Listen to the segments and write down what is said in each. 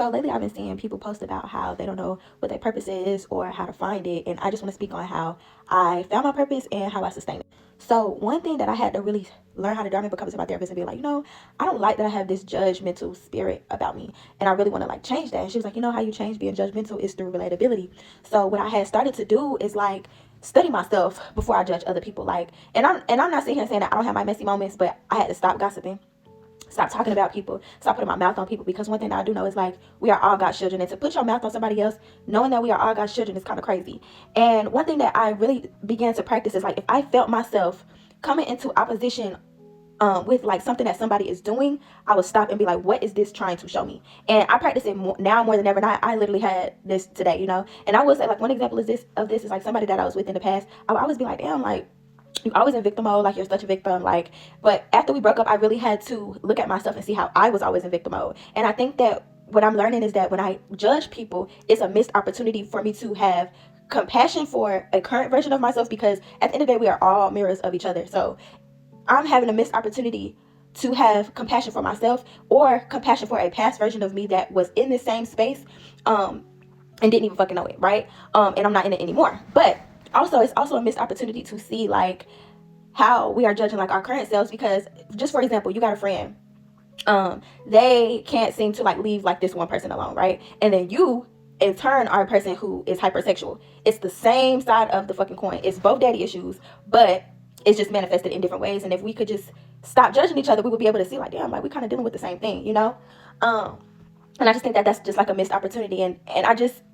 So lately I've been seeing people post about how they don't know what their purpose is or how to find it. And I just want to speak on how I found my purpose and how I sustain it. So one thing that I had to really learn how to do, I remember coming to my therapist and be like, I don't like that I have this judgmental spirit about me. And I really want to like change that. And she was like, how you change being judgmental is through relatability. So what I had started to do is like study myself before I judge other people. Like, and I'm not sitting here saying that I don't have my messy moments, but I had to stop gossiping, stop talking about people, stop putting my mouth on people, because one thing that I do know is like we are all God's children, and to put your mouth on somebody else knowing that we are all God's children is kind of crazy. And one thing that I really began to practice is like if I felt myself coming into opposition with like something that somebody is doing, I would stop and be like, what is this trying to show me? And I practice it now more than ever. And I literally had this today, and I will say like one example is this is like somebody that I was with in the past. I would always be like, damn, like you're always in victim mode, like you're such a victim, like. But after we broke up, I really had to look at myself and see how I was always in victim mode. And I think that what I'm learning is that when I judge people, it's a missed opportunity for me to have compassion for a current version of myself, because at the end of the day, we are all mirrors of each other. So I'm having a missed opportunity to have compassion for myself or compassion for a past version of me that was in the same space and didn't even fucking know it, right? And I'm not in it anymore. But also, it's also a missed opportunity to see like how we are judging like our current selves, because just for example, you got a friend, they can't seem to like leave like this one person alone, right? And then you in turn are a person who is hypersexual. It's the same side of the fucking coin. It's both daddy issues, but it's just manifested in different ways. And if we could just stop judging each other, we would be able to see like, damn, like we kind of dealing with the same thing, and I just think that that's just like a missed opportunity. And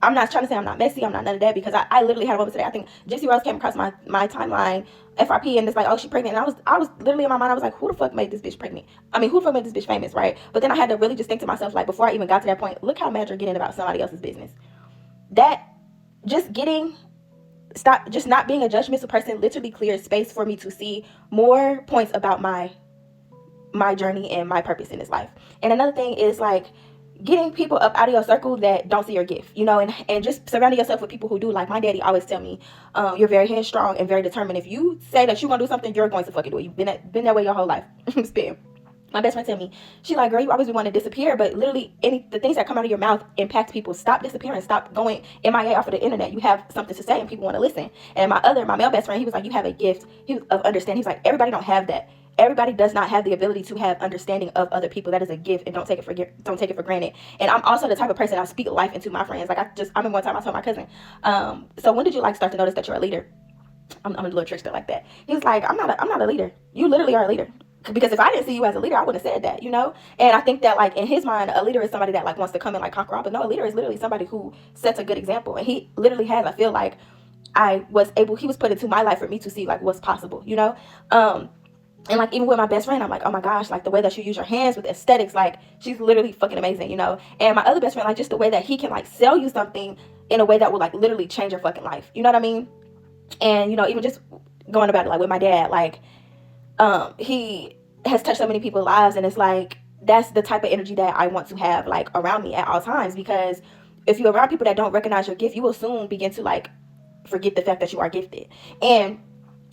I'm not trying to say I'm not messy, I'm not none of that, because I literally had a moment today. I think Gypsy Rose came across my timeline, FRP, and it's like, oh, she's pregnant. And I was literally in my mind, I was like, who the fuck made this bitch pregnant? I mean, who the fuck made this bitch famous, right? But then I had to really just think to myself, like, before I even got to that point, look how mad you're getting about somebody else's business. That just just not being a judgmental person literally clears space for me to see more points about my journey and my purpose in this life. And another thing is like getting people up out of your circle that don't see your gift, and just surrounding yourself with people who do. Like my daddy always tell me, you're very headstrong and very determined. If you say that you're gonna do something, you're going to fucking do it. You've been that way your whole life. Spin. My best friend tell me, she like, girl, you always want to disappear, but literally the things that come out of your mouth impact people. Stop disappearing. Stop going MIA off of the internet. You have something to say and people want to listen. And my male best friend, he was like, you have a gift of understanding. He's like, everybody don't have that. Everybody does not have the ability to have understanding of other people. That is a gift, and don't take it for granted. And I'm also the type of person, I speak life into my friends. Like I remember one time I told my cousin, so when did you like start to notice that you're a leader? I'm a little trickster like that. He's like, I'm not a leader. You literally are a leader. Because if I didn't see you as a leader, I wouldn't have said that, And I think that like in his mind, a leader is somebody that like wants to come and like conquer all. But no, a leader is literally somebody who sets a good example. And he literally has, I feel like he was put into my life for me to see like what's possible, And like even with my best friend, I'm like, oh my gosh, like the way that you use your hands with aesthetics, like she's literally fucking amazing, And my other best friend, like just the way that he can like sell you something in a way that will like literally change your fucking life. You know what I mean? And even just going about it like with my dad, like he has touched so many people's lives, and it's like that's the type of energy that I want to have like around me at all times, because if you're around people that don't recognize your gift, you will soon begin to like forget the fact that you are gifted. And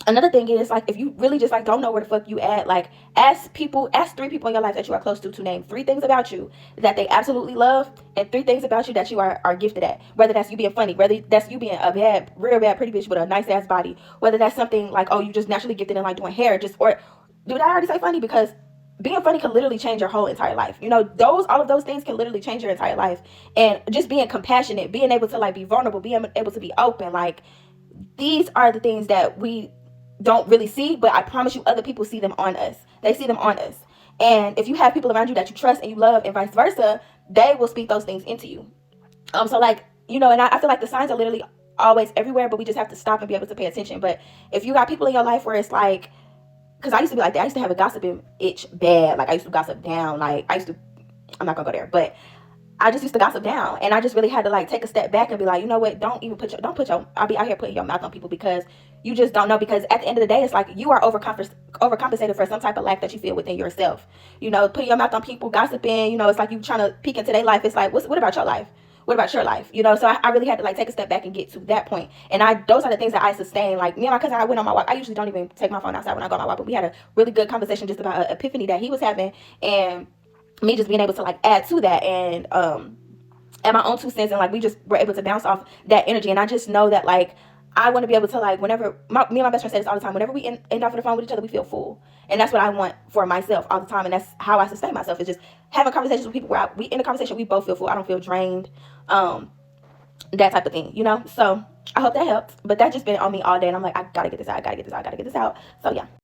another thing is like if you really just like don't know where the fuck you at, like ask 3 people in your life that you are close to name 3 things about you that they absolutely love, and 3 things about you that you are gifted at. Whether that's you being funny, whether that's you being a real bad pretty bitch with a nice ass body, whether that's something like, oh, you just naturally gifted in like doing hair, or did I already say funny? Because being funny can literally change your whole entire life. All of those things can literally change your entire life. And just being compassionate, being able to like be vulnerable, being able to be open, like these are the things that we don't really see, but I promise you other people see them on us. They see them on us. And if you have people around you that you trust and you love and vice versa, they will speak those things into you. So like, and I feel like the signs are literally always everywhere, but we just have to stop and be able to pay attention. But if you got people in your life where it's like, because I used to be like that. I used to have a gossiping itch bad. Like I used to gossip down. Like I'm not gonna go there, but I just used to gossip down, and I just really had to like take a step back and be like, you know what? I'll be out here putting your mouth on people, because you just don't know. Because at the end of the day, it's like you are overcompensated for some type of lack that you feel within yourself. Putting your mouth on people, gossiping. It's like you trying to peek into their life. It's like, what about your life? What about your life? So I really had to like take a step back and get to that point. And those are the things that I sustain. Like me and my cousin, I went on my walk. I usually don't even take my phone outside when I go on my walk, but we had a really good conversation just about an epiphany that he was having, and me just being able to like add to that. And and my own 2 cents, and like we just were able to bounce off that energy. And I just know that like I want to be able to like whenever me and my best friend say this all the time, whenever we end off of the phone with each other, we feel full. And that's what I want for myself all the time, and that's how I sustain myself, is just having conversations with people where we in a conversation we both feel full. I don't feel drained, that type of thing, you know. So I hope that helps. But that's just been on me all day, and I'm like, I gotta get this out, I gotta get this out, I gotta get this out. So yeah.